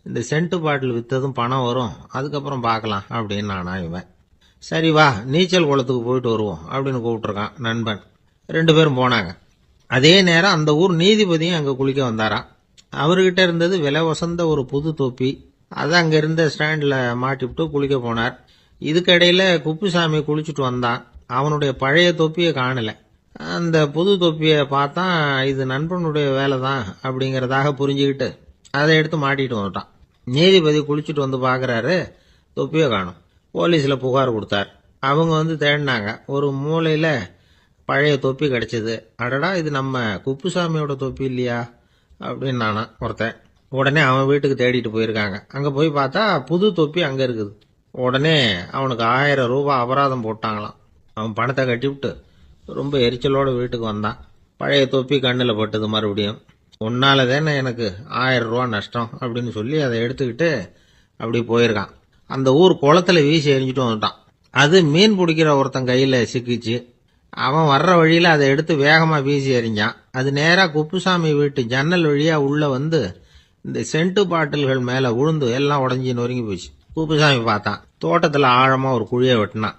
Speaker 1: இந்த சென்ட்டு பாட்டில் விற்றதும் பணம் வரும், அதுக்கப்புறம் பார்க்கலாம் அப்படின்னு நானா இவன். சரி வா நீச்சல் குளத்துக்கு போயிட்டு வருவோம் அப்படின்னு கூப்பிட்டுருக்கான் நண்பன். 2 பேரும் போனாங்க. அதே நேரம் அந்த ஊர் நீதிபதியும் அங்கே குளிக்க வந்தாராம். அவர்கிட்ட இருந்தது விலை வசந்த ஒரு புது தொப்பி. அதை அங்கே இருந்த ஸ்டாண்டில் மாட்டிவிட்டு குளிக்க போனார். இதுக்கிடையில் குப்புசாமி குளிச்சுட்டு வந்தான். அவனுடைய பழைய தொப்பியை காணலை. அந்த புது தொப்பியை பார்த்தா இது நண்பனுடைய வேலை தான் அப்படிங்கிறதாக புரிஞ்சுக்கிட்டு அதை எடுத்து மாட்டிட்டு வந்துட்டான். நீதிபதி குளிச்சுட்டு வந்து பார்க்குறாரு, தொப்பியை காணும். போலீஸில் புகார் கொடுத்தார். அவங்க தேடினாங்க. ஒரு மூலையில் பழைய தொப்பி கிடச்சிது. அடடா இது நம்ம குப்புசாமியோட தொப்பி இல்லையா அப்படின்னு நானா ஒருத்தன். உடனே அவன் வீட்டுக்கு தேடிட்டு போயிருக்காங்க. அங்கே போய் பார்த்தா புது தொப்பி அங்கே இருக்குது. உடனே அவனுக்கு 1000 ரூபாய் அபராதம் போட்டாங்களாம். அவன் பணத்தை கட்டிவிட்டு ரொம்ப எரிச்சலோடு வீட்டுக்கு வந்தான். பழைய தொப்பி கண்ணில் பட்டது. மறுபடியும் உன்னால தானே எனக்கு 1000 ரூபா நஷ்டம் அப்படின்னு சொல்லி அதை எடுத்துக்கிட்டு அப்படி போயிருக்கான். அந்த ஊர் குளத்தில் வீசி எரிஞ்சிட்டு வந்துட்டான். அது மீன் பிடிக்கிற ஒருத்தன் கையில் சிக்கிச்சு. அவன் வர்ற வழியில் அதை எடுத்து வேகமாக வீசி எறிஞ்சான். அது நேராக குப்புசாமி வீட்டு ஜன்னல் வழியாக உள்ளே இந்த சென்ட்டு பாட்டில்கள் மேலே விழுந்து எல்லாம் உடஞ்சி நொறுங்கி போச்சு. குப்புசாமி பார்த்தான். தோட்டத்தில் ஆழமாக ஒரு குழியை வெட்டினான்.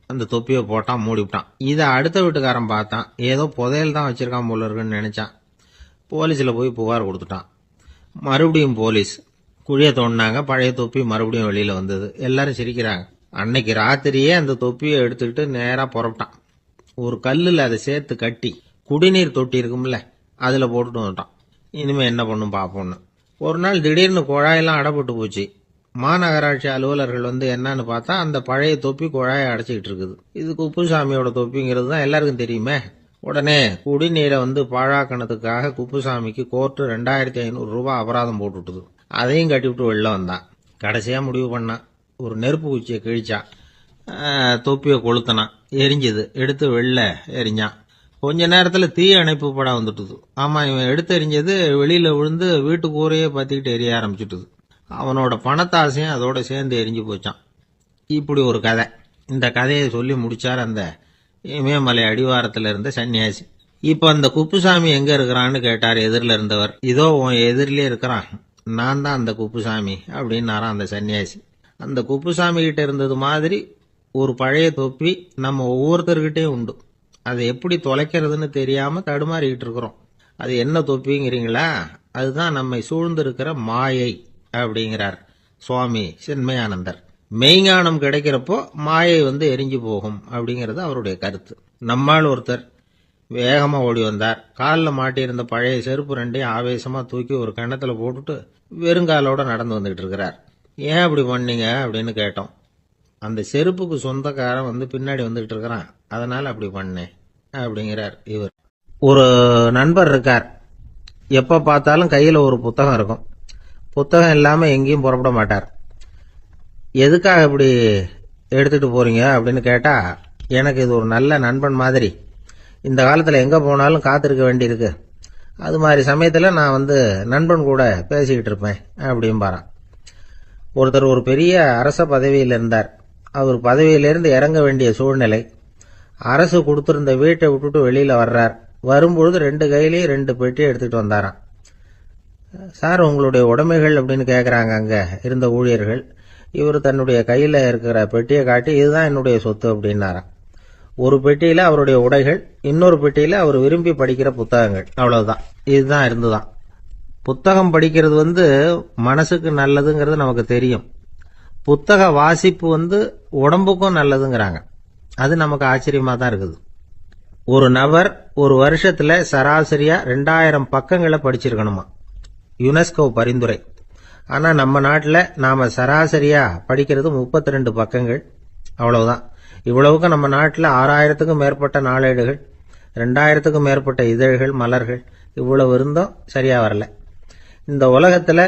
Speaker 1: அந்த தொப்பியை போட்டான், மூடிவிட்டான். இதை அடுத்த வீட்டுக்காரன் பார்த்தான். ஏதோ புதையல் தான் வச்சிருக்கான் போல இருக்குன்னு நினைச்சான். போலீஸில் போய் புகார் கொடுத்துட்டான். மறுபடியும் போலீஸ் குழியை தோண்டினாங்க. பழைய தொப்பி மறுபடியும் வெளியில் வந்தது. எல்லாரும் சிரிக்கிறாங்க. அன்னைக்கு ராத்திரியே அந்த தொப்பியை எடுத்துக்கிட்டு நேராக புறப்பட்டான். ஒரு கல்லில் அதை சேர்த்து கட்டி குடிநீர் தொட்டி இருக்கும்ல அதில் போட்டுட்டு வந்துட்டான். இனிமேல் என்ன பண்ணும் பார்ப்போன்னு. ஒரு நாள் திடீர்னு குழாயெல்லாம் அடைப்பட்டு போச்சு. மாநகராட்சி அலுவலர்கள் என்னன்னு பார்த்தா அந்த பழைய தொப்பி குழாயை அடைச்சிக்கிட்டு இருக்குது. இது குப்புசாமியோட தொப்பிங்கிறது தான் எல்லாருக்கும் தெரியுமே. உடனே குடிநீரை பாழாக்கணத்துக்காக குப்புசாமிக்கு கோர்ட்டு 2500 ரூபாய் அபராதம் போட்டுவிட்டுது. அதையும் கட்டிவிட்டு வெளில வந்தான். கடைசியாக முடிவு பண்ணான். ஒரு நெருப்பு குச்சியை கிழிச்சான். தொப்பியை கொளுத்தினான். எரிஞ்சுது. எடுத்து வெளில எரிஞ்சான். கொஞ்ச நேரத்தில் தீ அணைப்பு படம் வந்துட்டுது. ஆமாம், இவன் எடுத்து எரிஞ்சது வெளியில் விழுந்து வீட்டு கூரையே பற்றிக்கிட்டு எரிய ஆரம்பிச்சுட்டுது. அவனோட பணத்தாசையும் அதோட சேர்ந்து எரிஞ்சு போச்சான். இப்படி ஒரு கதை. இந்த கதையை சொல்லி முடிச்சார் அந்த இமயமலை அடிவாரத்தில் இருந்த சன்னியாசி. இப்போ அந்த குப்புசாமி எங்கே இருக்கிறான்னு கேட்டார் எதிரில் இருந்தவர். இதோ உன் எதிரிலே இருக்கிறான், நான் தான் அந்த குப்புசாமி அப்படின்னாரான் அந்த சன்னியாசி. அந்த குப்புசாமி கிட்ட இருந்தது மாதிரி ஒரு பழைய தொப்பி நம்ம ஒவ்வொருத்தர்கிட்டையும் உண்டு. அதை எப்படி தொலைக்கிறதுன்னு தெரியாமல் தடுமாறிக்கிட்டு இருக்கிறோம். அது என்ன தொப்பிங்கிறீங்களா? அதுதான் நம்மை சூழ்ந்திருக்கிற மாயை அப்படிங்கிறார் சுவாமி சின்மயானந்தர். மெய்ஞானம் கிடைக்கிறப்போ மாயை எரிஞ்சு போகும் அப்படிங்கிறது அவருடைய கருத்து. நம்மால் ஒருத்தர் வேகமாக ஓடி வந்தார். காலில் மாட்டியிருந்த பழைய செருப்பு 2ஐயும் ஆவேசமாக தூக்கி ஒரு கிணத்துல போட்டுட்டு வெறுங்காலோட நடந்து வந்துகிட்டு இருக்கிறார். ஏன் அப்படி பண்ணீங்க அப்படின்னு கேட்டோம். அந்த செருப்புக்கு சொந்தக்காரன் பின்னாடி வந்துகிட்டு இருக்கிறான், அதனால அப்படி பண்ணேன் அப்படிங்கிறார் இவர். ஒரு நண்பர் இருக்கார். எப்போ பார்த்தாலும் கையில் ஒரு புத்தகம் இருக்கும். புத்தகம் இல்லாமல் எங்கேயும் புறப்பட மாட்டார். எதுக்காக இப்படி எடுத்துகிட்டு போகிறீங்க அப்படின்னு கேட்டால், எனக்கு இது ஒரு நல்ல நண்பன் மாதிரி. இந்த காலத்தில் எங்கே போனாலும் காத்திருக்க வேண்டியிருக்கு. அது மாதிரி சமயத்தில் நான் நண்பன் கூட பேசிக்கிட்டு இருப்பேன் அப்படிம்பாரான். ஒருத்தர் ஒரு பெரிய அரச பதவியில் இருந்தார். அவர் பதவியிலிருந்து இறங்க வேண்டிய சூழ்நிலை. அரசு கொடுத்துருந்த வீட்டை விட்டுட்டு வெளியில் வர்றார். வரும்பொழுது 2 கையிலையும் 2 பெட்டியை எடுத்துகிட்டு வந்தாராம். சார் உங்களுடைய உடைமைகள் அப்படின்னு கேட்குறாங்க அங்கே இருந்த ஊழியர்கள். இவர் தன்னுடைய கையில் இருக்கிற பெட்டியை காட்டி இதுதான் என்னுடைய சொத்து அப்படின்னாராம். ஒரு பெட்டியில் அவருடைய உடைகள், இன்னொரு பெட்டியில் அவர் விரும்பி படிக்கிற புத்தகங்கள். அவ்வளவுதான். இதுதான் இருந்துதான். புத்தகம் படிக்கிறது மனசுக்கு நல்லதுங்கிறது நமக்கு தெரியும். புத்தக வாசிப்பு உடம்புக்கும் நல்லதுங்கிறாங்க. அது நமக்கு ஆச்சரியமா தான் இருக்குது. ஒரு நபர் ஒரு வருஷத்துல சராசரியா 2000 பக்கங்களை படிச்சிருக்கணுமா, யுனெஸ்கோ பரிந்துரை. ஆனா நம்ம நாட்டில் நாம சராசரியா படிக்கிறது 32 பக்கங்கள், அவ்வளவுதான். இவ்வளவுக்கு நம்ம நாட்டில் 6000க்கும் மேற்பட்ட நாளேடுகள், 2000க்கும் மேற்பட்ட இதழ்கள், மலர்கள், இவ்வளவு இருந்தும் சரியா வரல. இந்த உலகத்துல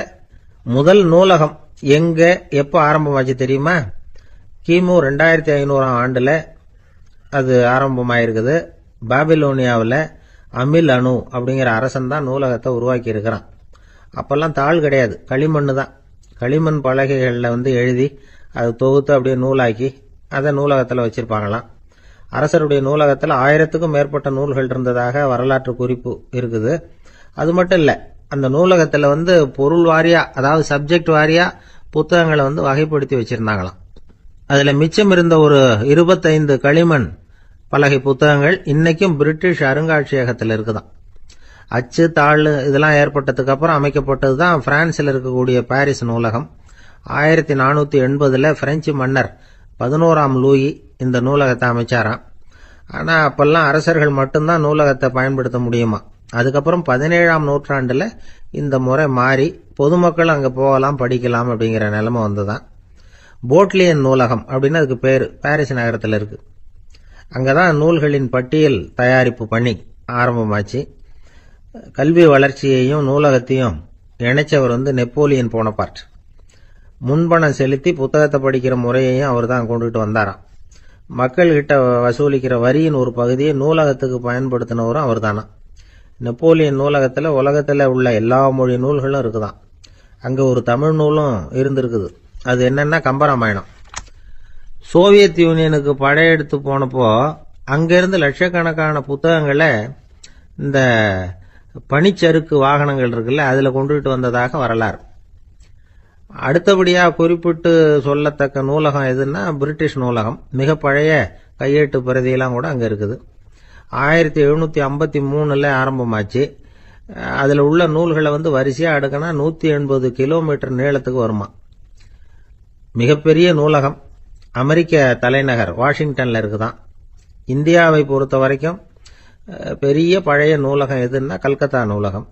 Speaker 1: முதல் நூலகம் எங்க எப்போ ஆரம்பமாச்சு தெரியுமா? கிமு 2500ஆம் ஆண்டுல அது ஆரம்பமாயிருக்குது. பாபிலோனியாவில் அமில் அணு அப்படிங்கிற அரசன் தான் நூலகத்தை உருவாக்கி இருக்கிறான். அப்பெல்லாம் தாள் கிடையாது, களிமண் தான். களிமண் பலகைகளில் எழுதி அது தொகுத்து அப்படியே நூலாக்கி அதை நூலகத்தில் வச்சிருப்பாங்களாம். அரசருடைய நூலகத்தில் 1000க்கும் மேற்பட்ட நூல்கள் இருந்ததாக வரலாற்று குறிப்பு இருக்குது. அது மட்டும் இல்லை, அந்த நூலகத்தில் பொருள் வாரியா, அதாவது சப்ஜெக்ட் வாரியா புத்தகங்களை வகைப்படுத்தி வச்சிருந்தாங்களாம். அதில் மிச்சம் இருந்த ஒரு 25 களிமண் பலகை புத்தகங்கள் இன்னைக்கும் பிரிட்டிஷ் அருங்காட்சியகத்தில் இருக்குதான். அச்சு தாள் இதெல்லாம் ஏற்பட்டதுக்கு அப்புறம் அமைக்கப்பட்டது தான் பிரான்சில் இருக்கக்கூடிய பாரிஸ் நூலகம். 1480 பிரெஞ்சு மன்னர் 11ஆம் லூயி இந்த நூலகத்தை அமைச்சாராம். ஆனால் அப்பெல்லாம் அரசர்கள் மட்டும்தான் நூலகத்தை பயன்படுத்த முடியுமா. அதுக்கப்புறம் 17ஆம் நூற்றாண்டில் இந்த முறை மாறி பொதுமக்கள் அங்கே போகலாம், படிக்கலாம் அப்படிங்கிற நிலைமை வந்துதான். போட்லியன் நூலகம் அப்படின்னு அதுக்கு பேர், பாரிஸ் நகரத்தில் இருக்கு. அங்கதான் நூல்களின் பட்டியல் தயாரிப்பு பண்ணி ஆரம்பமாச்சு. கல்வி வளர்ச்சியையும் நூலகத்தையும் இணைச்சவர் நெப்போலியன் போனபார்ட். முன்பணம் செலுத்தி புத்தகத்தை படிக்கிற முறையையும் அவர் தான் கொண்டுட்டு வந்தாராம். மக்கள்கிட்ட வசூலிக்கிற வரியின் ஒரு பகுதியை நூலகத்துக்கு பயன்படுத்தினவரும் அவர் தானா. நெப்போலியன் நூலகத்தில் உலகத்தில் உள்ள எல்லா மொழி நூல்களும் இருக்குதான். அங்கே ஒரு தமிழ் நூலும் இருந்திருக்குது. அது என்னன்னா கம்பராமாயணம். சோவியத் யூனியனுக்கு படையெடுத்து போனப்போ அங்கிருந்து லட்சக்கணக்கான புத்தகங்களை இந்த பனிச்சறுக்கு வாகனங்கள் இருக்குல்ல, அதில் கொண்டுகிட்டு வந்ததாக வரலாறு. அடுத்தபடியாக குறிப்பிட்டு சொல்லத்தக்க நூலகம் எதுன்னா பிரிட்டிஷ் நூலகம். மிக பழைய கையெழுத்து பிரதியெல்லாம் கூட அங்கே இருக்குது. 1753 ஆரம்பமாச்சு. அதில் உள்ள நூல்களை வரிசையாக அடுக்கினா 180 கிலோமீட்டர் நீளத்துக்கு வருமா. மிகப்பெரிய நூலகம் அமெரிக்க தலைநகர் வாஷிங்டன்ல இருக்குதான். இந்தியாவை பொறுத்த வரைக்கும் பெரிய பழைய நூலகம் எதுன்னா கல்கத்தா நூலகம்.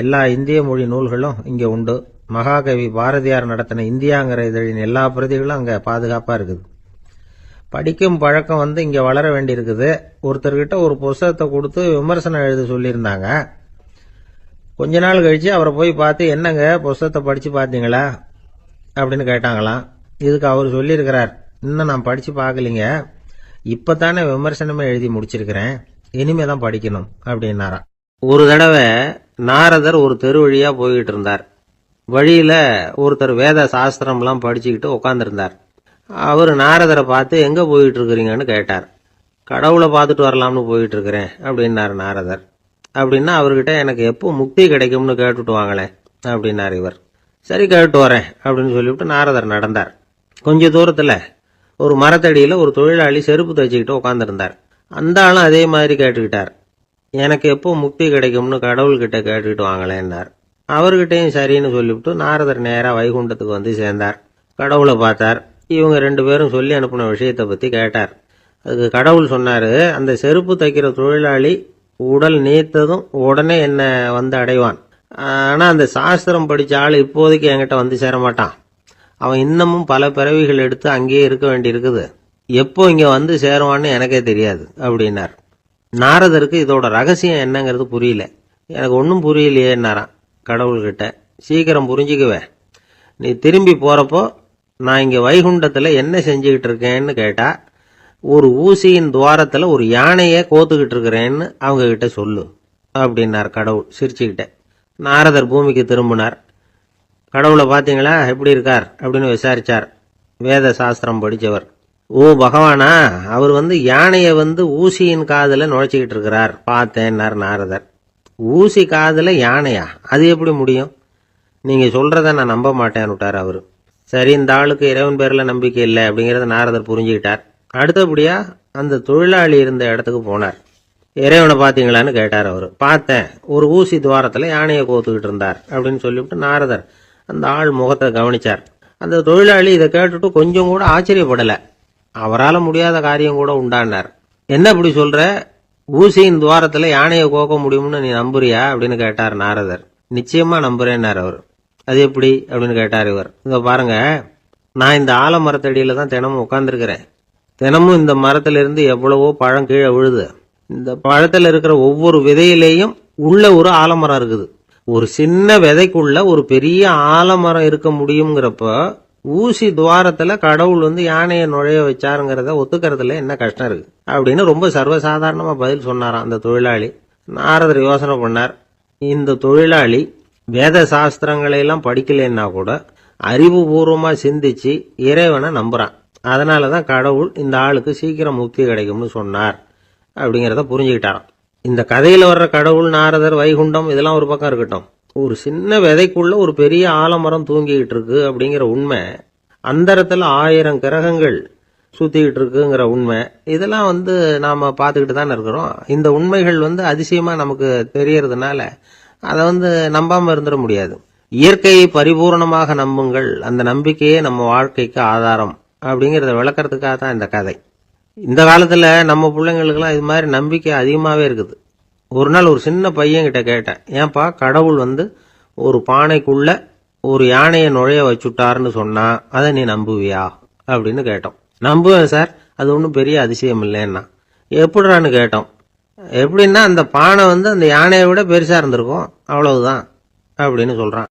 Speaker 1: எல்லா இந்திய மொழி நூல்களும் இங்கே உண்டு. மகாகவி பாரதியார் நடத்தின இந்தியாங்கிற இதழின் எல்லா பிரதிகளும் அங்கே பாதுகாப்பாக இருக்குது. படிக்கும் பழக்கம் இங்கே வளர வேண்டியிருக்குது. ஒருத்தர்கிட்ட ஒரு புஸ்தகத்தை கொடுத்து விமர்சனம் எழுத சொல்லியிருந்தாங்க. கொஞ்ச நாள் கழிச்சு அவரை போய் பார்த்து, என்னங்க புஸ்தகத்தை படித்து பார்த்தீங்களா அப்படின்னு கேட்டாங்களாம். இதுக்கு அவர் சொல்லியிருக்கிறார், இன்னும் நான் படித்து பார்க்கலிங்க, இப்போ தானே விமர்சனமே எழுதி முடிச்சிருக்கிறேன், இனிமே தான் படிக்கணும் அப்படின்னாராம். ஒரு தடவை நாரதர் ஒரு தெரு வழியா போய்கிட்டு இருந்தார். வழியில ஒருத்தர் வேத சாஸ்திரம்லாம் படிச்சுக்கிட்டு உட்காந்துருந்தார். அவர் நாரதரை பார்த்து, எங்க போயிட்டு இருக்கிறீங்கன்னு கேட்டார். கடவுளை பார்த்துட்டு வரலாம்னு போயிட்டு இருக்கிறேன் அப்படின்னாரு நாரதர். அப்படின்னா அவர்கிட்ட, எனக்கு எப்போ முக்தி கிடைக்கும்னு கேட்டுட்டு வாங்களேன் அப்படின்னார் இவர். சரி, கேட்டு வரேன் அப்படின்னு சொல்லிவிட்டு நாரதர் நடந்தார். கொஞ்ச தூரத்துல ஒரு மரத்தடியில ஒரு தொழிலாளி செருப்பு தைச்சிக்கிட்டு உட்காந்துருந்தார். அந்த ஆளும் அதே மாதிரி கேட்டுக்கிட்டார், எனக்கு எப்போ முக்தி கிடைக்கும்னு கடவுள்கிட்ட கேட்டுக்கிட்டு வாங்களேன்னார். அவர்கிட்டையும் சரின்னு சொல்லிவிட்டு நாரதர் நேரா வைகுண்டத்துக்கு சேர்ந்தார். கடவுளை பார்த்தார். இவங்க 2 பேரும் சொல்லி அனுப்பின விஷயத்தை பத்தி கேட்டார். அதுக்கு கடவுள் சொன்னாரு, அந்த செருப்பு தைக்கிற தொழிலாளி உடல் நீத்ததும் உடனே என்ன அடைவான். ஆனா அந்த சாஸ்திரம் படிச்ச ஆள் இப்போதைக்கு என்கிட்ட சேர மாட்டான். அவன் இன்னமும் பல பிறவிகள் எடுத்து அங்கேயே இருக்க வேண்டி இருக்குது. எப்போ இங்க சேருவான்னு எனக்கே தெரியாது அப்படின்னார். நாரதருக்கு இதோட ரகசியம் என்னங்கிறது புரியல. எனக்கு ஒன்றும் புரியலையேன்னாராம் கடவுள்கிட்ட. சீக்கிரம் புரிஞ்சுக்குவேன், நீ திரும்பி போறப்போ நான் இங்க வைகுண்டத்துல என்ன செஞ்சுக்கிட்டு இருக்கேன்னு கேட்டா, ஒரு ஊசியின் துவாரத்துல ஒரு யானையை கோத்துக்கிட்டு இருக்கிறேன்னு அவங்க கிட்ட சொல்லு அப்படின்னார் கடவுள் சிரிச்சுக்கிட்ட. நாரதர் பூமிக்கு திரும்பினார். கடவுளை பார்த்தீங்களா, எப்படி இருக்கார் அப்படின்னு விசாரிச்சார். வேத சாஸ்திரம் படித்தவர். ஓ பகவானா, அவர் யானையை ஊசியின் காதுல நுழைச்சிக்கிட்டு இருக்கிறார் பார்த்தேன்னார் நாரதர். ஊசி காதுல யானையா, அது எப்படி முடியும்? நீங்க சொல்றத நான் நம்ப மாட்டேன்னு விட்டார் அவரு. சரி, இந்த ஆளுக்கு இறைவன் பேர்ல நம்பிக்கை இல்லை அப்படிங்கறத நாரதர் புரிஞ்சுக்கிட்டார். அடுத்தபடியா அந்த தொழிலாளி இருந்த இடத்துக்கு போனார். இறைவனை பார்த்தீங்களான்னு கேட்டார் அவரு. பார்த்தேன், ஒரு ஊசி துவாரத்துல யானையை கோத்துக்கிட்டு இருந்தார் அப்படின்னு சொல்லிவிட்டு நாரதர் அந்த ஆள் முகத்தை கவனிச்சார். அந்த தொழிலாளி இதை கேட்டுட்டு கொஞ்சம் கூட ஆச்சரியப்படலை. அவரால் முடியாத காரியம் கூட உண்டானார். என்ன இப்படி சொல்ற, ஊசியின் துவாரத்தில் யானையை கோக்க முடியும்னு நீ நம்புறியா அப்படின்னு கேட்டார் நாரதர். நிச்சயமா நம்புறேன்னார் அவர். அது எப்படி அப்படின்னு கேட்டார் இவர். இதை பாருங்க, நான் இந்த ஆலமரத்தடியில தான் தினமும் உட்காந்துருக்கிறேன். தினமும் இந்த மரத்திலிருந்து எவ்வளவோ பழம் கீழே விழுது. இந்த பழத்தில் இருக்கிற ஒவ்வொரு விதையிலேயும் உள்ள ஒரு ஆலமரம் இருக்குது. ஒரு சின்ன விதைக்குள்ள ஒரு பெரிய ஆலமரம் இருக்க முடியுங்கிறப்ப ஊசி துவாரத்துல கடவுள் யானையை நுழைய வச்சாருங்கிறத ஒத்துக்கிறதுல என்ன கஷ்டம் இருக்கு அப்படின்னு ரொம்ப சர்வசாதாரணமா பதில் சொன்னாராம் அந்த தொழிலாளி. நாரதர் யோசனை பண்ணார். இந்த தொழிலாளி வேத சாஸ்திரங்களை எல்லாம் படிக்கலைன்னா கூட அறிவுபூர்வமா சிந்திச்சு இறைவனை நம்புறான். அதனாலதான் கடவுள் இந்த ஆளுக்கு சீக்கிரம் முக்தி கிடைக்கும்னு சொன்னார் அப்படிங்கிறத புரிஞ்சுக்கிட்டாராம். இந்த கதையில வர்ற கடவுள், நாரதர், வைகுண்டம் இதெல்லாம் ஒரு பக்கம் இருக்கட்டும், ஒரு சின்ன விதைக்குள்ள ஒரு பெரிய ஆலமரம் தூங்கிக்கிட்டு இருக்கு அப்படிங்கிற உண்மை, அந்தரத்துல 1000 கிரகங்கள் சுத்திக்கிட்டு இருக்குங்கிற உண்மை, இதெல்லாம் நாம பார்த்துக்கிட்டு தானே இருக்கிறோம். இந்த உண்மைகள் அதிசயமா நமக்கு தெரியறதுனால அதை நம்பாம இருந்துட முடியாது. இயற்கையை பரிபூர்ணமாக நம்புங்கள், அந்த நம்பிக்கையே நம்ம வாழ்க்கைக்கு ஆதாரம் அப்படிங்கிறத விளக்கறதுக்காக தான் இந்த கதை. இந்த காலத்துல நம்ம பிள்ளைங்களுக்கெல்லாம் இது மாதிரி நம்பிக்கை அதிகமாவே இருக்குது. ஒரு நாள் ஒரு சின்ன பையன் கிட்ட கேட்டேன், ஏன்பா கடவுள் ஒரு பானைக்குள்ள ஒரு யானையை நுழைய வச்சுட்டாருன்னு சொன்னா அதை நீ நம்புவியா அப்படின்னு கேட்டோம். நம்புவேன் சார், அது ஒன்றும் பெரிய அதிசயம் இல்லைன்னா. எப்படிறான்னு கேட்டோம். எப்படின்னா அந்த பானை அந்த யானையை விட பெருசா இருந்திருக்கும், அவ்வளவுதான் அப்படின்னு சொல்றான்.